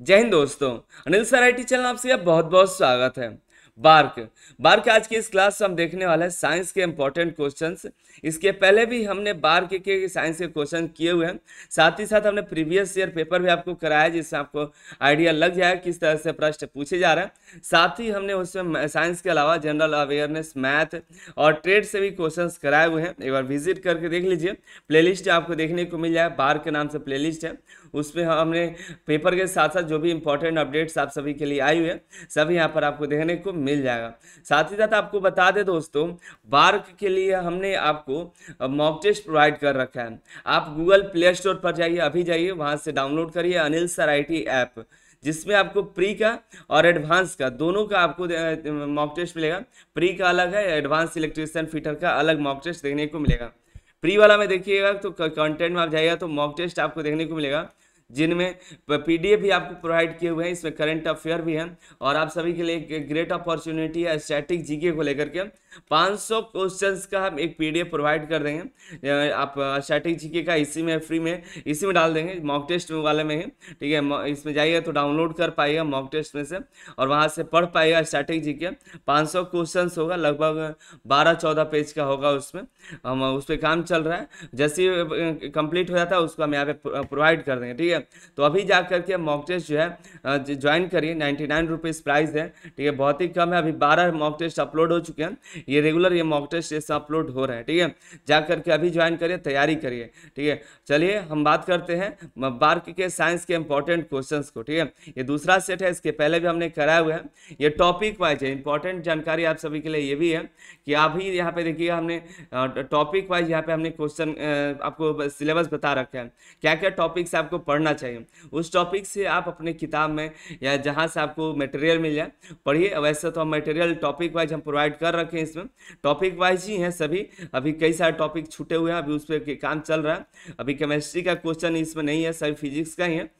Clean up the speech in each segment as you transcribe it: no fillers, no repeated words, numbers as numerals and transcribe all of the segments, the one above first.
जय हिंद दोस्तों। Anil sir IT channel आपसे बहुत बहुत स्वागत है। बार्क बार्क आज की इस क्लास से हम देखने वाले हैं साइंस के इंपॉर्टेंट क्वेश्चंस। इसके पहले भी हमने बार्क के साइंस के क्वेश्चन किए हुए हैं। साथ ही साथ हमने प्रीवियस ईयर पेपर भी आपको कराया, जिससे आपको आइडिया लग जाए किस तरह से प्रश्न पूछे जा रहे हैं। साथ ही हमने उसमें साइंस के अलावा जनरल अवेयरनेस, मैथ और ट्रेड से भी क्वेश्चंस कराए हुए हैं। एक बार विजिट करके देख लीजिए। प्लेलिस्ट आपको देखने को मिल जाए, बार्क के नाम से प्लेलिस्ट है। उसमें हमने पेपर के साथ साथ जो भी इंपॉर्टेंट अपडेट्स आप सभी के लिए आई हुई है, सभी यहाँ पर आपको देखने को मिल जाएगा। साथ ही साथ आपको बता दें दोस्तों, बार्क के लिए हमने आपको मॉक टेस्ट प्रोवाइड कर रखा है। आप गूगल प्ले स्टोर पर जाइए, अभी जाइए, वहाँ से डाउनलोड करिए अनिल सर आईटी ऐप, जिसमें आपको प्री का और एडवांस का दोनों का आपको मॉक टेस्ट मिलेगा। प्री का अलग है, एडवांस इलेक्ट्रीशियन फिटर का अलग मॉक टेस्ट देखने को मिलेगा। प्री वाला में देखिएगा तो कंटेंट में आप जाइएगा तो मॉक टेस्ट आपको देखने को मिलेगा, जिनमें पीडीएफ भी आपको प्रोवाइड किए हुए हैं। इसमें करंट अफेयर भी हैं और आप सभी के लिए एक ग्रेट अपॉर्चुनिटी है स्टैटिक जीके को लेकर के। 500 क्वेश्चंस का हम एक पीडीएफ प्रोवाइड कर देंगे। आप स्टैटिक जीके का इसी में फ्री में इसी में डाल देंगे, मॉक टेस्ट वाले में ही। ठीक है, इसमें जाइएगा तो डाउनलोड कर पाइएगा मॉक टेस्ट में से, और वहाँ से पढ़ पाइएगा स्टैटिक जीके। 500 क्वेश्चंस होगा, लगभग 12-14 पेज का होगा। उसमें हम उस पर काम चल रहा है, जैसे ही कंप्लीट हो जाता है उसको हम यहाँ पे प्रोवाइड कर देंगे। ठीक है, तो अभी जा करके मॉक टेस्ट जो है ज्वाइन करिए। 99 रुपीज़ प्राइस है। ठीक है, बहुत ही कम है। अभी 12 मॉक टेस्ट अपलोड हो चुके हैं। ये रेगुलर ये मॉक टेस्ट जैसे अपलोड हो रहे हैं। ठीक है, जा करके अभी ज्वाइन करिए, तैयारी करिए। ठीक है, चलिए हम बात करते हैं बार्क के साइंस के इंपॉर्टेंट क्वेश्चंस को। ठीक है, ये दूसरा सेट है, इसके पहले भी हमने कराया हुआ है। ये टॉपिक वाइज है। इंपॉर्टेंट जानकारी आप सभी के लिए ये भी है कि अभी यहाँ पे देखिएगा, हमने टॉपिक वाइज यहाँ पे हमने क्वेश्चन आपको सिलेबस बता रखा है, क्या क्या टॉपिक से आपको पढ़ना चाहिए। उस टॉपिक से आप अपने किताब में या जहाँ से आपको मटेरियल मिल जाए पढ़िए। वैसे तो हम मटेरियल टॉपिक वाइज हम प्रोवाइड कर रखे हैं, इसमें टॉपिक वाइज ही हैं सभी। अभी कई सारे टॉपिक छूटे हुए हैं, अभी उस पर काम चल रहा है। अभी केमिस्ट्री का क्वेश्चन इसमें नहीं है, सभी फिजिक्स का ही है।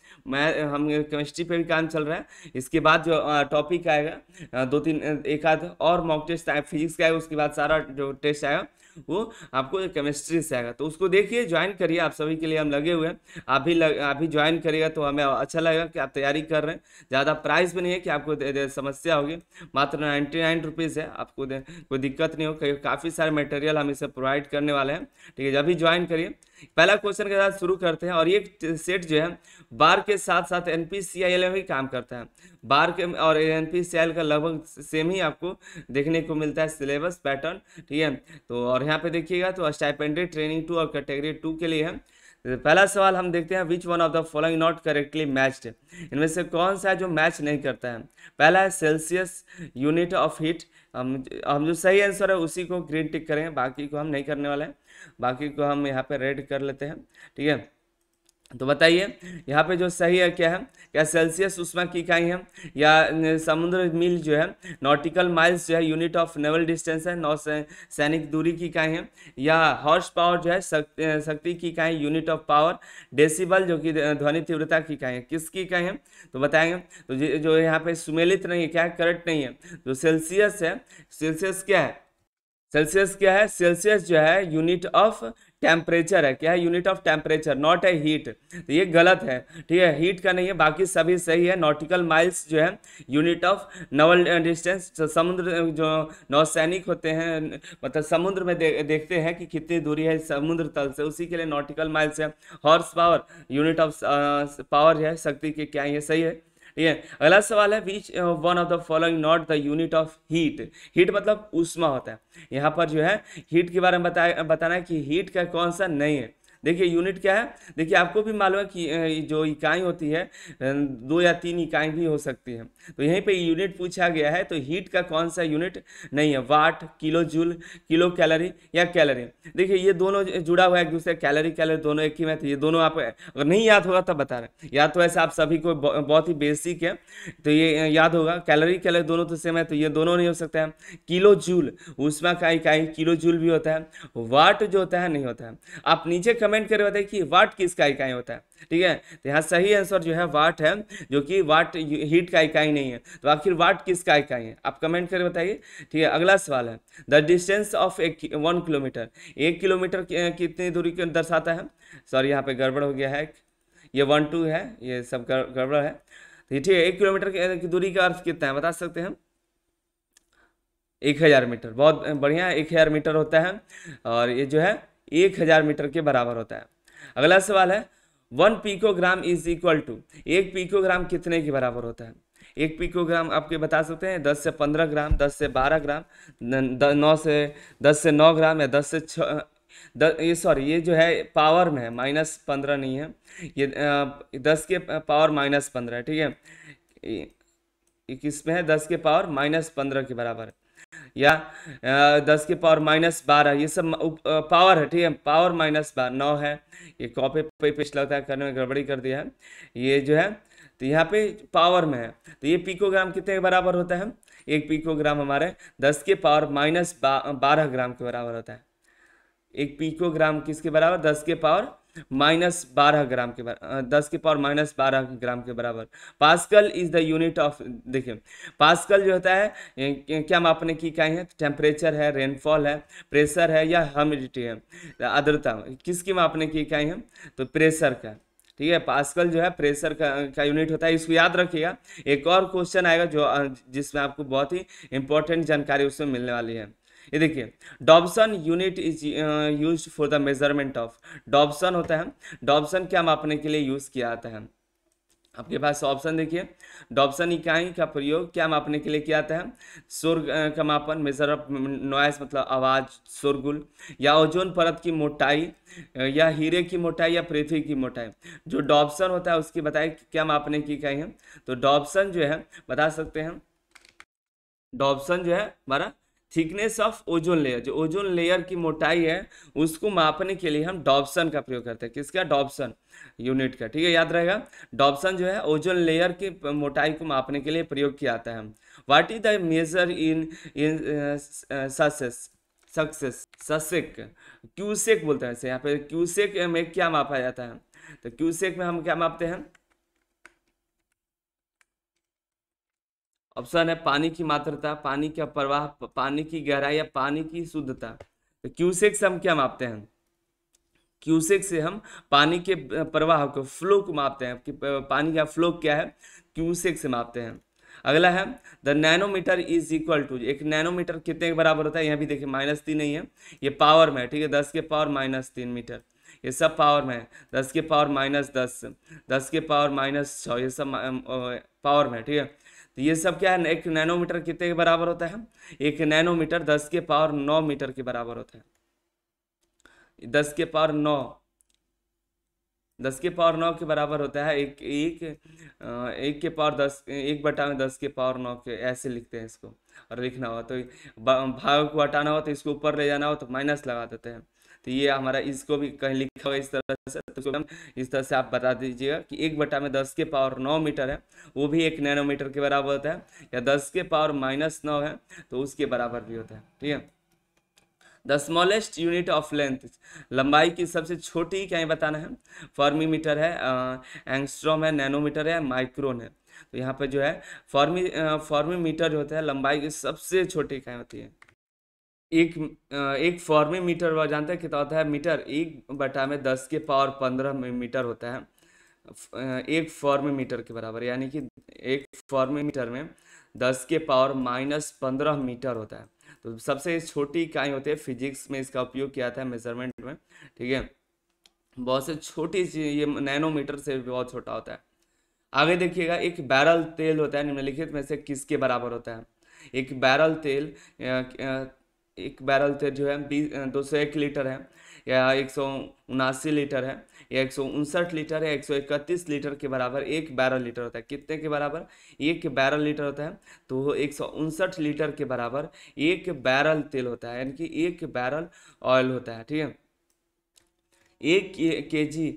हम केमिस्ट्री पे भी काम चल रहा है। इसके बाद जो टॉपिक आएगा, दो तीन एक आध और मॉक टेस्ट फिजिक्स का आएगा, उसके बाद सारा जो टेस्ट आएगा वो आपको केमिस्ट्री से आएगा। तो उसको देखिए, ज्वाइन करिए। आप सभी के लिए हम लगे हुए हैं। आप भी ज्वाइन करिएगा तो हमें अच्छा लगेगा कि आप तैयारी कर रहे हैं। ज़्यादा प्राइस भी नहीं है कि आपको समस्या होगी। मात्र 99 रुपीज़ है, आपको कोई दिक्कत नहीं हो। काफ़ी सारे मटेरियल हम इसे प्रोवाइड करने वाले हैं। ठीक है, जब भी ज्वाइन करिए। पहला क्वेश्चन के साथ शुरू करते हैं। और ये सेट जो है बार के साथ साथ एनपीसीआईएल में भी काम करता है। बार के और एनपीसीआईएल का लगभग सेम ही आपको देखने को मिलता है सिलेबस पैटर्न। ठीक है, तो और यहाँ पे देखिएगा तो स्टाइपेंडरी ट्रेनिंग 2 और कैटेगरी 2 के लिए है। तो पहला सवाल हम देखते हैं, which one of the following not correctly matched. इनमें से कौन सा है जो मैच नहीं करता है। पहला है सेल्सियस यूनिट ऑफ हीट। हम जो सही आंसर है उसी को ग्रीन टिक करेंगे, बाकी को हम नहीं करने वाले हैं। बाकी को हम यहाँ पे रेड कर लेते हैं। ठीक है, तो बताइए यहाँ पे जो सही है क्या है। क्या सेल्सियस ऊष्मा की इकाई है, या समुद्र मील जो है नॉटिकल माइल्स जो है यूनिट ऑफ नेवल डिस्टेंस है, नौ सैनिक दूरी की इकाई है, या हॉर्स पावर जो है शक्ति की इकाई यूनिट ऑफ पावर, डेसिबल जो कि ध्वनि तीव्रता की इकाई है, किसकी इकाई है तो बताएंगे। तो जो यहाँ पे सुमेलित नहीं है, क्या है, करेक्ट नहीं है। जो सेल्सियस है, सेल्सियस क्या है, सेल्सियस क्या है, सेल्सियस जो है यूनिट ऑफ टेम्परेचर है। क्या है, यूनिट ऑफ टेम्परेचर, नॉट है हीट। तो ये गलत है। ठीक है, हीट का नहीं है, बाकी सभी सही है। नॉटिकल माइल्स जो है यूनिट ऑफ नवल डिस्टेंस। समुद्र जो नौसैनिक होते हैं, मतलब समुद्र में देखते हैं कि कितनी दूरी है समुद्र तल से, उसी के लिए नॉटिकल माइल्स है। Horse power unit of power है, शक्ति के क्या ये सही है। ठीक है, अगला सवाल है, which one of the following not the unit of heat. Heat मतलब ऊष्मा होता है। यहाँ पर जो है हीट के बारे में बताना है कि हीट का कौन सा नहीं है। देखिए यूनिट क्या है, देखिए आपको भी मालूम है कि जो इकाई होती है 2 या 3 इकाई भी हो सकती है। तो यहीं पे यूनिट पूछा गया है, तो हीट का कौन सा यूनिट नहीं है। वाट, किलो जूल, किलो कैलोरी या कैलोरी। देखिए ये दोनों जुड़ा हुआ है एक दूसरे, कैलोरी कैलोरी दोनों एक ही में। तो ये दोनों आप अगर नहीं याद होगा तब बता रहे, याद तो ऐसे आप सभी को बहुत ही बेसिक है, तो ये याद होगा। कैलोरी कैलोरी दोनों तो सेम है, तो ये दोनों नहीं हो सकता है। किलो जूल ऊष्मा का इकाई किलो जूल भी होता है, वाट जो होता है नहीं होता है। आप नीचे कमेंट करके बताइए कि वाट किसका इकाई होता है। ठीक है, तो यहाँ सही आंसर जो है वाट है, जो कि वाट हीट का इकाई नहीं है। तो आखिर वाट किसका इकाई है, आप कमेंट करके बताइए। ठीक है, अगला सवाल है, the distance of 1 kilometre. 1 kilometre कितनी दूरी को दर्शाता है। सॉरी यहाँ पे गड़बड़ हो गया है, ये 1 2 है, ये सब गड़बड़ है। तो ठीक है, 1 किलोमीटर की दूरी का अर्थ कितना है बता सकते हैं? 1000 मीटर। बहुत बढ़िया, 1000 मीटर होता है और ये जो है 1000 मीटर के बराबर होता है। अगला सवाल है 1 picogram is equal to, 1 picogram कितने के बराबर होता है? 1 पिकोग्राम आपके बता सकते हैं 10 से 15 ग्राम, 10 से 12 ग्राम, 10 से 9 ग्राम या 10 से 6, ये सॉरी ये जो है पावर में है, -15 नहीं है ये, 10 के पावर -15 है, ठीक है। किस में है? 10 के पावर -15 के बराबर, या 10 के पावर -12, ये सब पावर है, ठीक है। पावर -9 है, ये कॉपी पे पेस्ट लगता है, करने में गड़बड़ी कर दिया है ये जो है, तो यहाँ पे पावर में है। तो ये पिकोग्राम कितने के बराबर होता है? 1 पिकोग्राम हमारे 10 के पावर -12 ग्राम के बराबर होता है। 1 पिकोग्राम किसके बराबर? 10 के पावर -12 ग्राम के बराबर, 10 के पावर -12 ग्राम के बराबर। Pascal is the unit of, देखिए पास्कल जो होता है क्या मापने की इकाई है? टेम्परेचर है, रेनफॉल है, प्रेशर है, या ह्यूमिडिटी है, आर्द्रता, किसकी मापने की इकाई है? तो प्रेशर का, ठीक है। पास्कल जो है प्रेशर का यूनिट होता है, इसको याद रखिएगा। एक और क्वेश्चन आएगा जो जिसमें आपको बहुत ही इंपॉर्टेंट जानकारी उसमें मिलने वाली है। ये देखिए, Dobson unit is used for the measurement of, Dobson होता है, डॉब्सन क्या मापने के लिए यूज किया जाता है? आपके पास ऑप्शन देखिए, डॉब्सन इकाई का प्रयोग क्या मापने के लिए किया जाता है? शोर का मापन, मेजर ऑफ नॉइस मतलब आवाज, शोरगुल, या ओजोन परत की मोटाई, या हीरे की मोटाई, या पृथ्वी की मोटाई। जो डॉब्सन होता है उसकी बताइए क्या मापने की इकाई है? तो डॉब्सन जो है बता सकते हैं, डॉब्सन जो है हमारा थिकनेस ऑफ ओजोन लेयर, जो ओजोन लेयर की मोटाई है उसको मापने के लिए हम डॉब्सन का प्रयोग करते हैं। किसका? डॉब्सन यूनिट का, ठीक है, याद रहेगा। डॉब्सन जो है ओजोन लेयर की मोटाई को मापने के लिए प्रयोग किया जाता है। What is the measure in cusec, cusec बोलते हैं इसे, यहाँ पे क्यूसेक में क्या मापा जाता है? तो क्यूसेक में हम क्या मापते हैं? ऑप्शन है पानी की मात्रा, पानी का प्रवाह, पानी की गहराई, या पानी की शुद्धता। तो क्यूसेक से हम क्या मापते हैं? क्यूसेक से हम पानी के प्रवाह को, फ्लो को मापते हैं कि पानी का फ्लो क्या है, क्यूसेक से मापते हैं। अगला है the nanometer is equal to, एक नैनोमीटर कितने के बराबर होता है? यहाँ भी देखिए -3 नहीं है, ये पावर में है, ठीक है। 10 के पावर -3 मीटर, ये सब पावर में है। 10 के पावर -10, 10 के पावर -6, ये सब पावर में है, ठीक है। तो ये सब क्या है? एक नैनोमीटर कितने के बराबर होता है? एक नैनोमीटर 10 के पावर 9 मीटर के बराबर होता है। 10 के पावर 9, 10 के पावर 9 के बराबर होता है। एक के पावर 10, 1/10 के पावर 9 के, ऐसे लिखते हैं इसको। और लिखना हो तो भाग को हटाना हो तो इसको ऊपर ले जाना हो तो माइनस लगा देते हैं। तो ये हमारा, इसको भी कहीं लिखा हुआ इस तरह से, तो हम इस तरह से आप बता दीजिएगा कि 1/10 के पावर 9 मीटर है, वो भी 1 नैनोमीटर के बराबर होता है, या 10 के पावर -9 है तो उसके बराबर भी होता है, ठीक है। The smallest unit of length, लंबाई की सबसे छोटी इकाई बताना है। फॉर्मीमीटर है, एंगस्ट्रॉम है, नैनोमीटर है, माइक्रोन है। तो यहाँ पे जो है फॉर्मीमीटर जो होता है लंबाई की सबसे छोटी इकाई होती है। एक फॉर्मीमीटर वह जानते हैं कितना होता है? मीटर 1/10 के पावर 15 मीटर होता है, एक फॉर्मीमीटर के बराबर, यानी कि एक फॉर्मीमीटर में 10 के पावर-15 मीटर होता है। तो सबसे छोटी इकाई होती है, फिजिक्स में इसका उपयोग किया जाता है मेजरमेंट में, ठीक है। बहुत से छोटी चीज, ये नैनोमीटर से भी बहुत छोटा होता है। आगे देखिएगा, एक बैरल तेल होता है निम्नलिखित में से किसके बराबर होता है? एक बैरल तेल, एक बैरल तेल जो है 201 लीटर है, या 179 लीटर है, या 159 लीटर है, 131 लीटर के बराबर एक बैरल लीटर होता है। कितने के बराबर? एक बैरल लीटर होता है, तो वो 159 लीटर के बराबर एक बैरल तेल होता है, यानी कि एक बैरल ऑयल होता है, ठीक है। 1 kg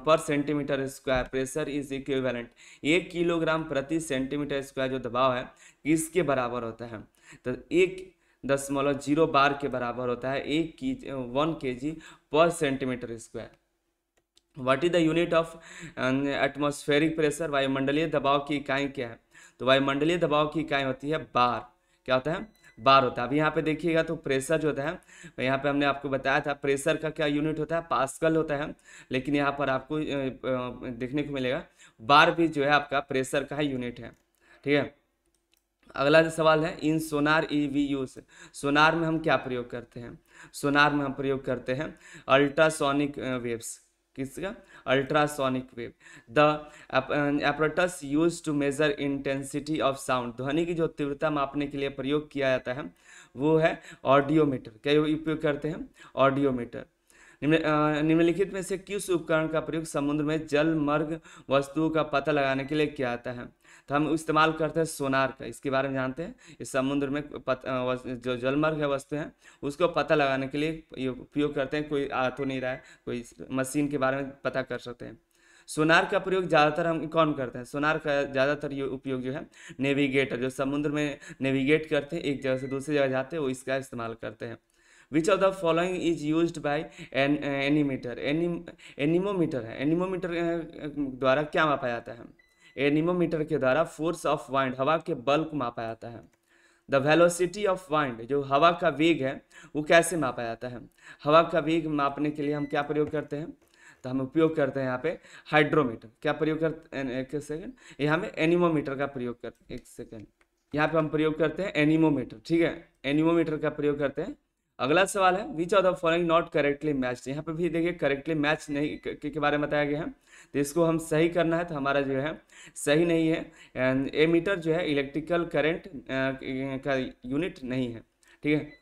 पर centimetre square pressure is equivalent, 1 kilogram प्रति सेंटीमीटर स्क्वायर जो दबाव है किसके बराबर होता है? तो 1.0 बार के बराबर होता है 1 kg पर centimetre square. What is the unit of atmospheric pressure, वायुमंडलीय दबाव की इकाई क्या है? तो वायुमंडलीय दबाव की इकाई होती है बार। क्या होता है? बार होता है। अभी यहाँ पे देखिएगा तो प्रेशर जो होता है, यहाँ पे हमने आपको बताया था प्रेशर का क्या यूनिट होता है, पास्कल होता है, लेकिन यहाँ पर आपको देखने को मिलेगा बार भी जो है आपका प्रेशर का यूनिट है। ठीक है, अगला जो सवाल है, इन सोनार वी यूज, सोनार में हम क्या प्रयोग करते हैं? सोनार में हम प्रयोग करते हैं अल्ट्रासोनिक वेव्स। किसका? Ultrasonic wave. The apparatus use to measure intensity of sound, ध्वनि की जो तीव्रता मापने के लिए प्रयोग किया जाता है वो है ऑडियोमीटर। क्या उपयोग करते हैं? ऑडियोमीटर। निम्नलिखित में से किस उपकरण का प्रयोग समुद्र में जलमर्ग वस्तुओं का पता लगाने के लिए किया जाता है? तो हम इस्तेमाल करते हैं सोनार का। इसके बारे में जानते हैं, इस समुद्र में जो जलमर्ग है वस्तु है उसको पता लगाने के लिए उपयोग करते हैं। कोई आ तो नहीं रहा है, कोई मशीन के बारे में पता कर सकते हैं। सोनार का प्रयोग ज़्यादातर हम कौन करते हैं? सोनार का ज़्यादातर ये उपयोग जो है नेविगेटर, जो समुद्र में नेविगेट करते हैं, एक जगह से दूसरी जगह जाते हैं, वो इसका इस्तेमाल करते हैं। Which of the following is use by anemometer, anemometer है, एनीमोमीटर द्वारा क्या मापा जाता है? एनीमोमीटर के द्वारा फोर्स ऑफ वाइंड, हवा के बल को मापा जाता है। द वेलोसिटी ऑफ वाइंड, जो हवा का वेग है वो कैसे मापा जाता है? हवा का वेग मापने के लिए हम क्या प्रयोग करते हैं? तो हम उपयोग करते हैं यहाँ पे हाइड्रोमीटर। क्या प्रयोग करते हैं? एक सेकेंड, यहाँ पे एनीमोमीटर का प्रयोग करते हैं। एक सेकेंड, यहाँ पे हम प्रयोग करते हैं एनीमोमीटर। ठीक है, एनीमोमीटर का प्रयोग करते हैं। अगला सवाल है, विच of the following not correctly match, यहाँ पे भी देखिए करेक्टली मैच नहीं के बारे में बताया गया है, तो इसको हम सही करना है। तो हमारा जो है सही नहीं है, ए मीटर जो है इलेक्ट्रिकल करंट का यूनिट नहीं है। ठीक है,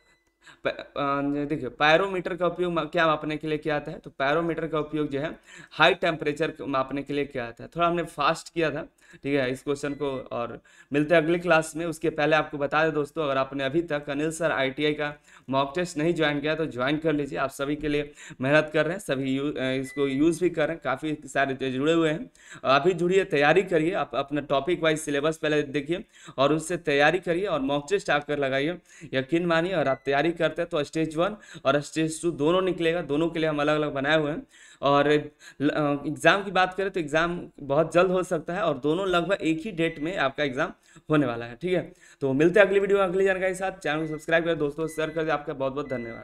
देखिए पायरोमीटर का उपयोग क्या मापने के लिए किया जाता है? तो पायरोमीटर का उपयोग जो है हाई टेम्परेचर मापने के लिए किया जाता है। थोड़ा हमने फास्ट किया था, ठीक है, इस क्वेश्चन को, और मिलते हैं अगली क्लास में। उसके पहले आपको बता दें दोस्तों, अगर आपने अभी तक अनिल सर ITI का मॉक टेस्ट नहीं ज्वाइन किया तो ज्वाइन कर लीजिए। आप सभी के लिए मेहनत कर रहे हैं, सभी इसको यूज़ भी कर रहे हैं, काफ़ी सारे जुड़े हुए हैं। आप भी जुड़िए, तैयारी करिए, आप अपना टॉपिक वाइज सिलेबस पहले देखिए और उससे तैयारी करिए और मॉक टेस्ट आकर लगाइए। यकीन मानिए, और आप तैयारी करते हैं तो स्टेज 1 और स्टेज 2 दोनों निकलेगा। दोनों के लिए हम अलग अलग बनाए हुए हैं। और एग्ज़ाम की बात करें तो एग्ज़ाम बहुत जल्द हो सकता है, और दोनों लगभग एक ही डेट में आपका एग्ज़ाम होने वाला है। ठीक है, तो मिलते हैं अगली वीडियो में अगली जानकारी के साथ। चैनल को सब्सक्राइब करें दोस्तों, शेयर कर दें। आपका बहुत बहुत धन्यवाद।